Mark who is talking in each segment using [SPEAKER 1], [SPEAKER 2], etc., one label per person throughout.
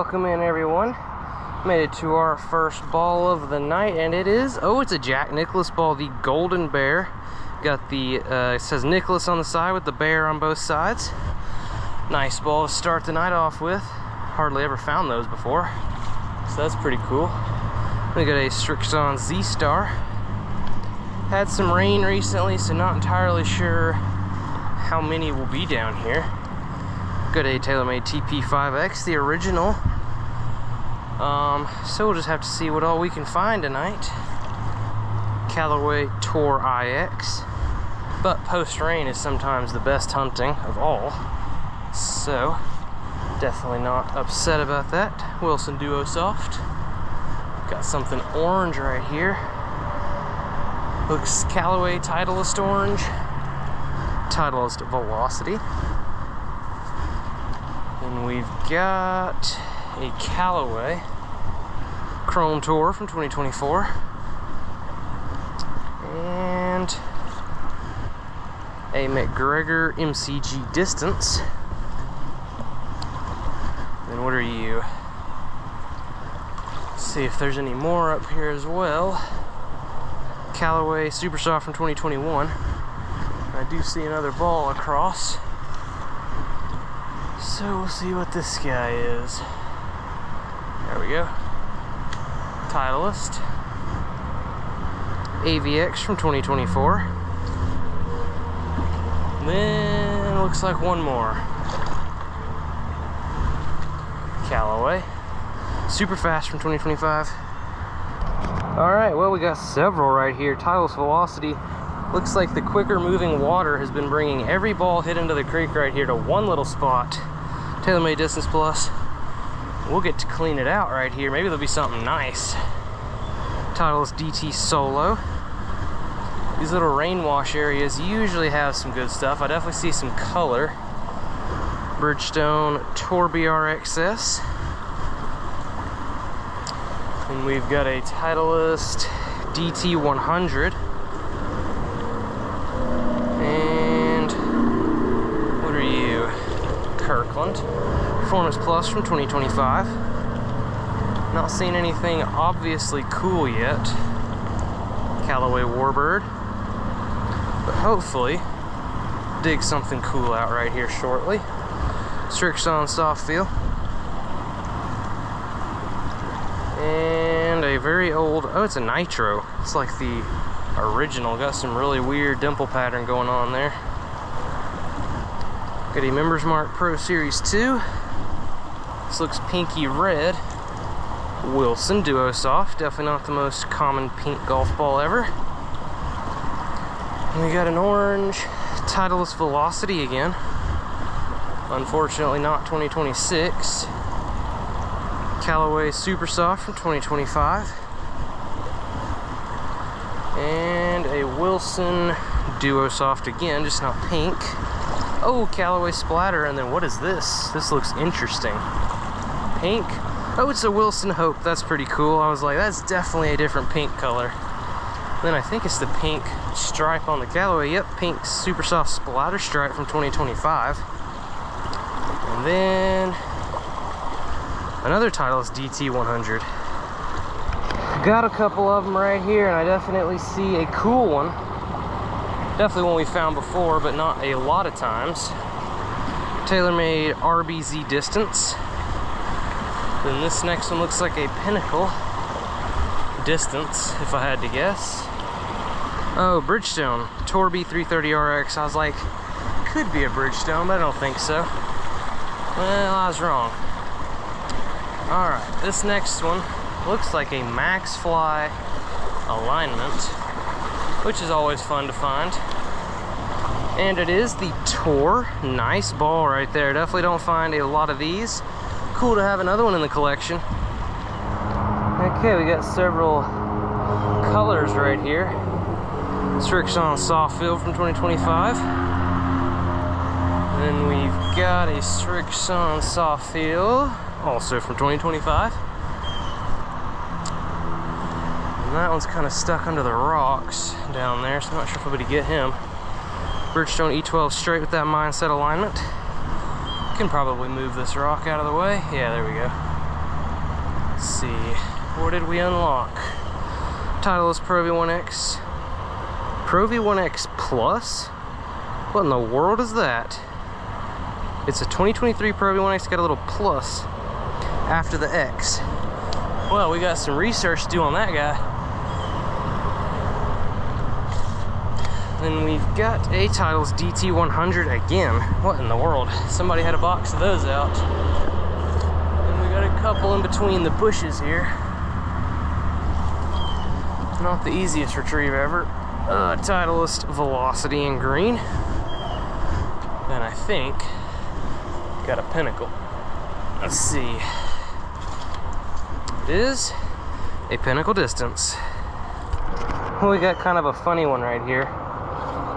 [SPEAKER 1] welcome in everyone. Made it to our first ball of the night, and it is, it's a Jack Nicklaus ball, the Golden Bear. Got the, it says Nicholas on the side with the bear on both sides. Nice ball to start the night off with. Hardly ever found those before, so that's pretty cool. We got a Strixon Z-Star. Had some rain recently, so not entirely sure how many will be down here. Got a TaylorMade TP5X, the original. So we'll just have to see what all we can find tonight. Callaway Tour IX. But post-rain is sometimes the best hunting of all. So, definitely not upset about that. Wilson Duo Soft. Got something orange right here. Looks Callaway Titleist orange. Titleist Velocity. And we've got a Callaway Chrome Tour from 2024. And a McGregor MCG Distance. And what are you? Let's see if there's any more up here as well. Callaway Super Soft from 2021. I do see another ball across. So we'll see what this guy is. There we go. Titleist. AVX from 2024. Then looks like one more. Callaway. Super Fast from 2025. Alright, well we got several right here. Titleist Velocity. Looks like the quicker moving water has been bringing every ball hit into the creek right here to one little spot. TaylorMade Distance Plus. We'll get to clean it out right here. Maybe there'll be something nice. Titleist DT Solo. These little rain wash areas usually have some good stuff. I definitely see some color. Bridgestone Tour BRXS. And we've got a Titleist DT 100. And what are you? Kirkland Performance Plus from 2025. Not seeing anything obviously cool yet. Callaway Warbird. But hopefully dig something cool out right here shortly. Strixon Soft Feel. And a very old, it's a Nitro. It's like the original. Got some really weird dimple pattern going on there. Got a Members Mark Pro Series 2. This looks pinky red. Wilson Duo Soft. Definitely not the most common pink golf ball ever. And we got an orange Titleist Velocity again. Unfortunately not 2026. Callaway Super Soft from 2025. And a Wilson Duo Soft again, just not pink. Oh, Callaway Splatter, and then what is this? This looks interesting. Pink. Oh, it's a Wilson Hope. That's pretty cool. I was like, that's definitely a different pink color. Then I think it's the pink stripe on the Callaway. Yep, pink Super Soft Splatter Stripe from 2025. And then another Titleist DT 100. Got a couple of them right here, and I definitely see a cool one. Definitely one we found before, but not a lot of times. TaylorMade RBZ Distance. Then this next one looks like a Pinnacle Distance, if I had to guess. Oh, Bridgestone Tour B330RX. I was like, could be a Bridgestone, but I don't think so. Well, I was wrong. Alright, this next one looks like a Max Fly alignment, which is always fun to find. And it is the Tour. Nice ball right there. Definitely don't find a lot of these. Cool to have another one in the collection. Okay, we got several colors right here. Strixon Soft Feel from 2025. Then we've got a Strixon Soft Feel, also from 2025. And that one's kind of stuck under the rocks down there, so I'm not sure if I'm going to get him. Bridgestone E12 straight with that mindset alignment. Can probably move this rock out of the way. Yeah, there we go. Let's see, what did we unlock? Titleist ProV1X. ProV1X Plus? What in the world is that? It's a 2023 ProV1X, got a little plus after the X. Well, we got some research to do on that guy. Then we've got a Titleist DT100 again. What in the world? Somebody had a box of those out. And we got a couple in between the bushes here. Not the easiest retrieve ever. Titleist Velocity in green. And I think got a Pinnacle. Let's see. It is a Pinnacle Distance. We got kind of a funny one right here.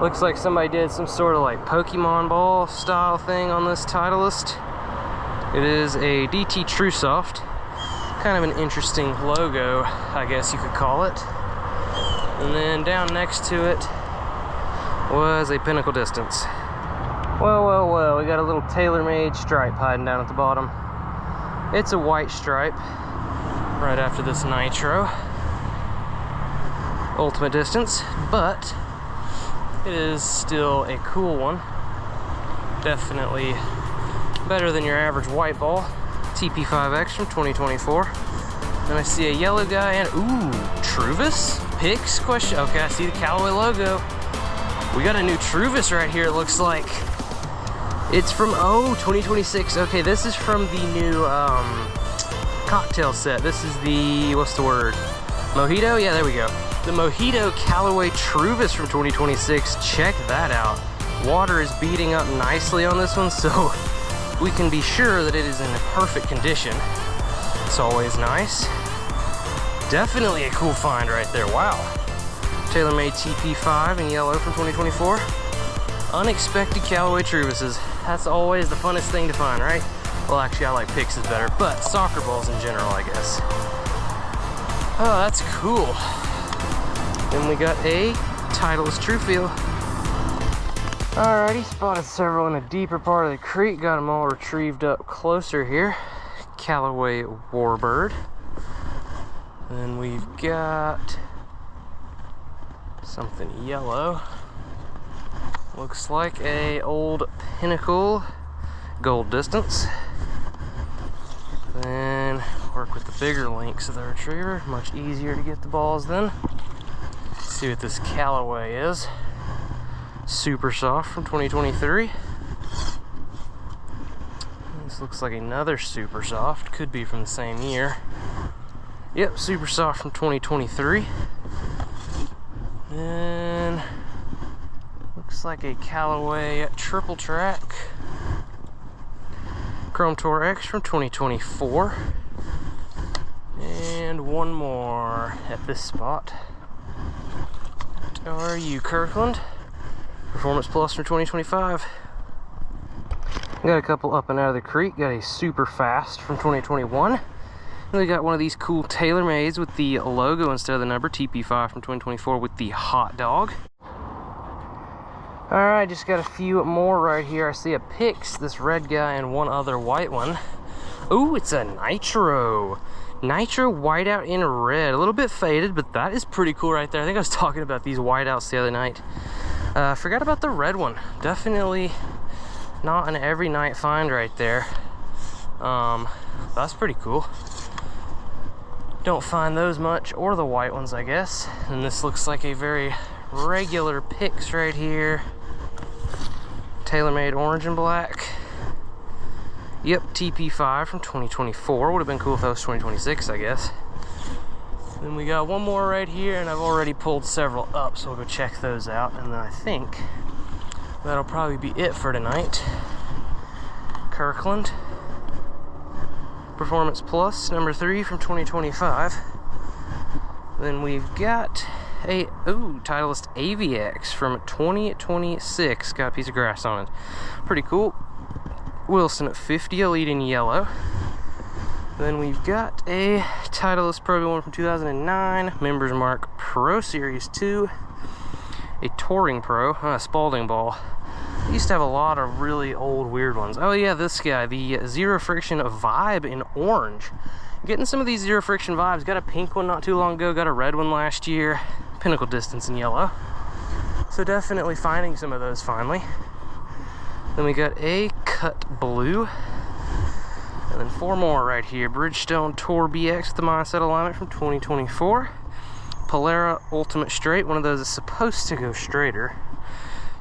[SPEAKER 1] Looks like somebody did some sort of like Pokemon ball style thing on this Titleist. It is a DT TrueSoft. Kind of an interesting logo, I guess you could call it. And then down next to it was a Pinnacle Distance. Well, we got a little tailor-made stripe hiding down at the bottom. It's a white stripe right after this Nitro Ultimate Distance, but it is still a cool one. Definitely better than your average white ball. TP5X from 2024. Then I see a yellow guy and, ooh, Truvis? Picks? Question. Okay, I see the Callaway logo. We got a new Truvis right here, it looks like. It's from, 2026. Okay, this is from the new cocktail set. This is the, what's the word? Mojito? Yeah, there we go. The Mojito Callaway Truvis from 2026. Check that out. Water is beating up nicely on this one, so we can be sure that it is in perfect condition. It's always nice. Definitely a cool find right there. Wow. TaylorMade TP5 in yellow from 2024. Unexpected Callaway Truvises. That's always the funnest thing to find, right? Well, actually, I like Pixes better, but soccer balls in general, I guess. Oh, that's cool. Then we got a Titleist Truefeel. Alrighty, spotted several in a deeper part of the creek. Got them all retrieved up closer here. Callaway Warbird. Then we've got something yellow. Looks like a old Pinnacle Gold Distance. Then work with the bigger links of the retriever. Much easier to get the balls then. Let's see what this Callaway is. Super Soft from 2023. This looks like another Super Soft. Could be from the same year. Yep, Super Soft from 2023. Then looks like a Callaway Triple Track. Chrome Tour X from 2024. And one more at this spot. What are you, Kirkland? Performance Plus from 2025. Got a couple up and out of the creek. Got a Super Fast from 2021. And we got one of these cool TaylorMades with the logo instead of the number, TP5 from 2024 with the hot dog. Alright, just got a few more right here. I see a Pix, this red guy, and one other white one. Ooh, it's a Nitro. Nitro whiteout in red. A little bit faded, but that is pretty cool right there. I think I was talking about these whiteouts the other night. Forgot about the red one. Definitely not an every night find right there. That's pretty cool. Don't find those much, or the white ones, I guess. And this looks like a very regular Pix right here. TaylorMade orange and black. Yep, TP5 from 2024. Would have been cool if that was 2026, I guess. Then we got one more right here, and I've already pulled several up, so we'll go check those out. And then I think that'll probably be it for tonight. Kirkland Performance Plus number 3 from 2025. Then we've got a Titleist AVX from 2026. Got a piece of grass on it. Pretty cool. Wilson at 50, Elite in yellow. Then we've got a Titleist ProV1 from 2009, Members Mark Pro Series 2, a Touring Pro, Spalding ball. I used to have a lot of really old weird ones. Oh yeah, this guy, the Zero Friction Vibe in orange. Getting some of these zero friction vibes. Got a pink one not too long ago, got a red one last year. Pinnacle distance in yellow. So definitely finding some of those finally. Then we got a cut blue. And then 4 more right here. Bridgestone Tour BX with the mindset alignment from 2024. Polara Ultimate Straight, one of those is supposed to go straighter.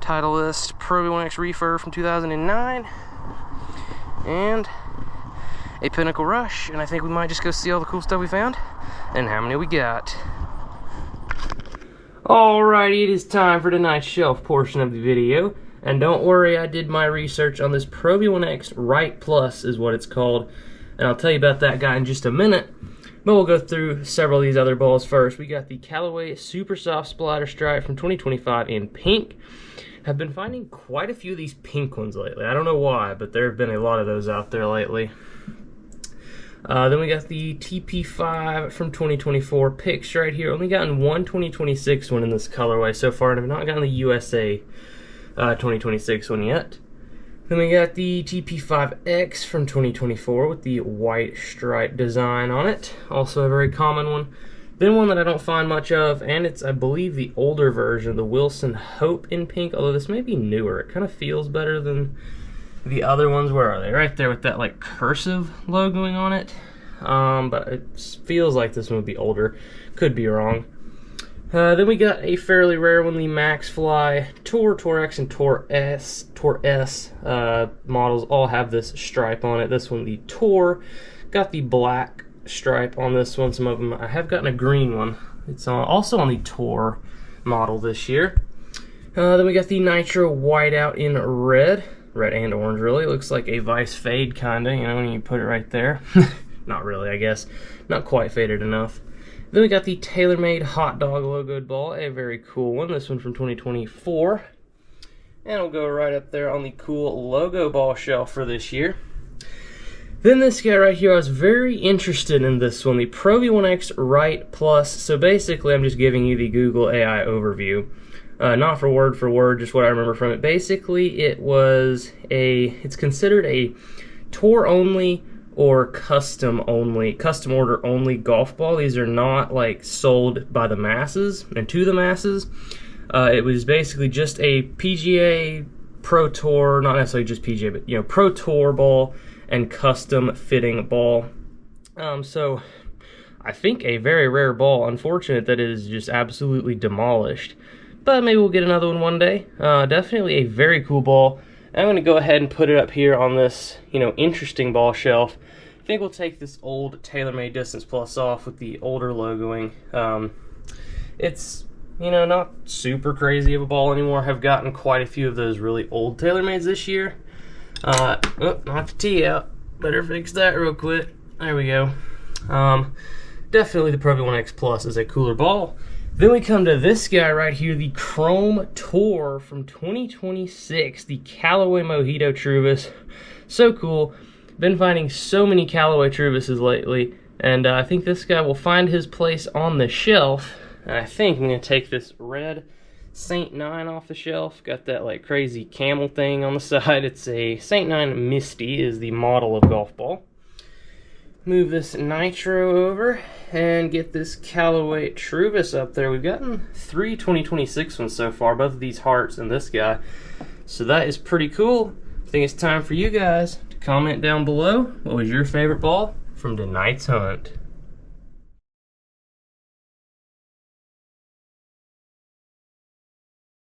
[SPEAKER 1] Titleist ProV1X refurb from 2009. And a Pinnacle Rush. And I think we might just go see all the cool stuff we found and how many we got. Alrighty, it is time for tonight's shelf portion of the video. And don't worry, I did my research on this ProV1X Right Plus is what it's called. And I'll tell you about that guy in just a minute. But we'll go through several of these other balls first. We got the Callaway Super Soft Splatter Stripe from 2025 in pink. I've been finding quite a few of these pink ones lately. I don't know why, but there have been a lot of those out there lately. Then we got the TP5 from 2024 picks right here. Only gotten one 2026 one in this colorway so far, and I've not gotten the USA 2026 one yet. Then we got the TP5X from 2024 with the white stripe design on it. Also a very common one. Then one that I don't find much of, and it's, I believe, the older version, the Wilson Hope in pink, although this may be newer. It kind of feels better than the other ones. Where are they? Right there with that like cursive logoing on it. But it feels like this one would be older. Could be wrong. Then we got a fairly rare one, the Maxfly Tour X, and Tour S models all have this stripe on it. This one, the Tour, got the black stripe on this one. Some of them, I have gotten a green one. It's also on the Tour model this year. Then we got the Nitro Whiteout in red and orange really. It looks like a Vice Fade kinda, you know, when you put it right there. Not really, I guess. Not quite faded enough. Then we got the TaylorMade Hot Dog logoed ball, a very cool one. This one from 2024. And it'll go right up there on the cool logo ball shelf for this year. Then this guy right here, I was very interested in this one, the ProV1X Right Plus. So basically, I'm just giving you the Google AI overview. Not for word, just what I remember from it. Basically, it's considered a tour only or custom order only golf ball. These are not like sold by the masses and to the masses. It was basically just a PGA Pro Tour, not necessarily just PGA, but you know, Pro Tour ball and custom fitting ball. So I think a very rare ball. Unfortunate that it is just absolutely demolished. But maybe we'll get another one day. Definitely a very cool ball. I'm going to go ahead and put it up here on this, you know, interesting ball shelf. I think we'll take this old TaylorMade Distance Plus off with the older logoing. It's, you know, not super crazy of a ball anymore. I've gotten quite a few of those really old TaylorMades this year. Oh, knocked the tee out. Better fix that real quick. There we go. Definitely the ProV1X Plus is a cooler ball. Then we come to this guy right here, the Chrome Tour from 2026, the Callaway Mojito Truvis. So cool. Been finding so many Callaway Truvises lately, and I think this guy will find his place on the shelf. And I think I'm going to take this red Saint 9 off the shelf. Got that like crazy camel thing on the side. It's a Saint 9 Misty is the model of golf ball. Move this Nitro over and get this Callaway Truvis up there. We've gotten 3 2026 ones so far, both of these hearts and this guy. So that is pretty cool. I think it's time for you guys to comment down below what was your favorite ball from tonight's hunt.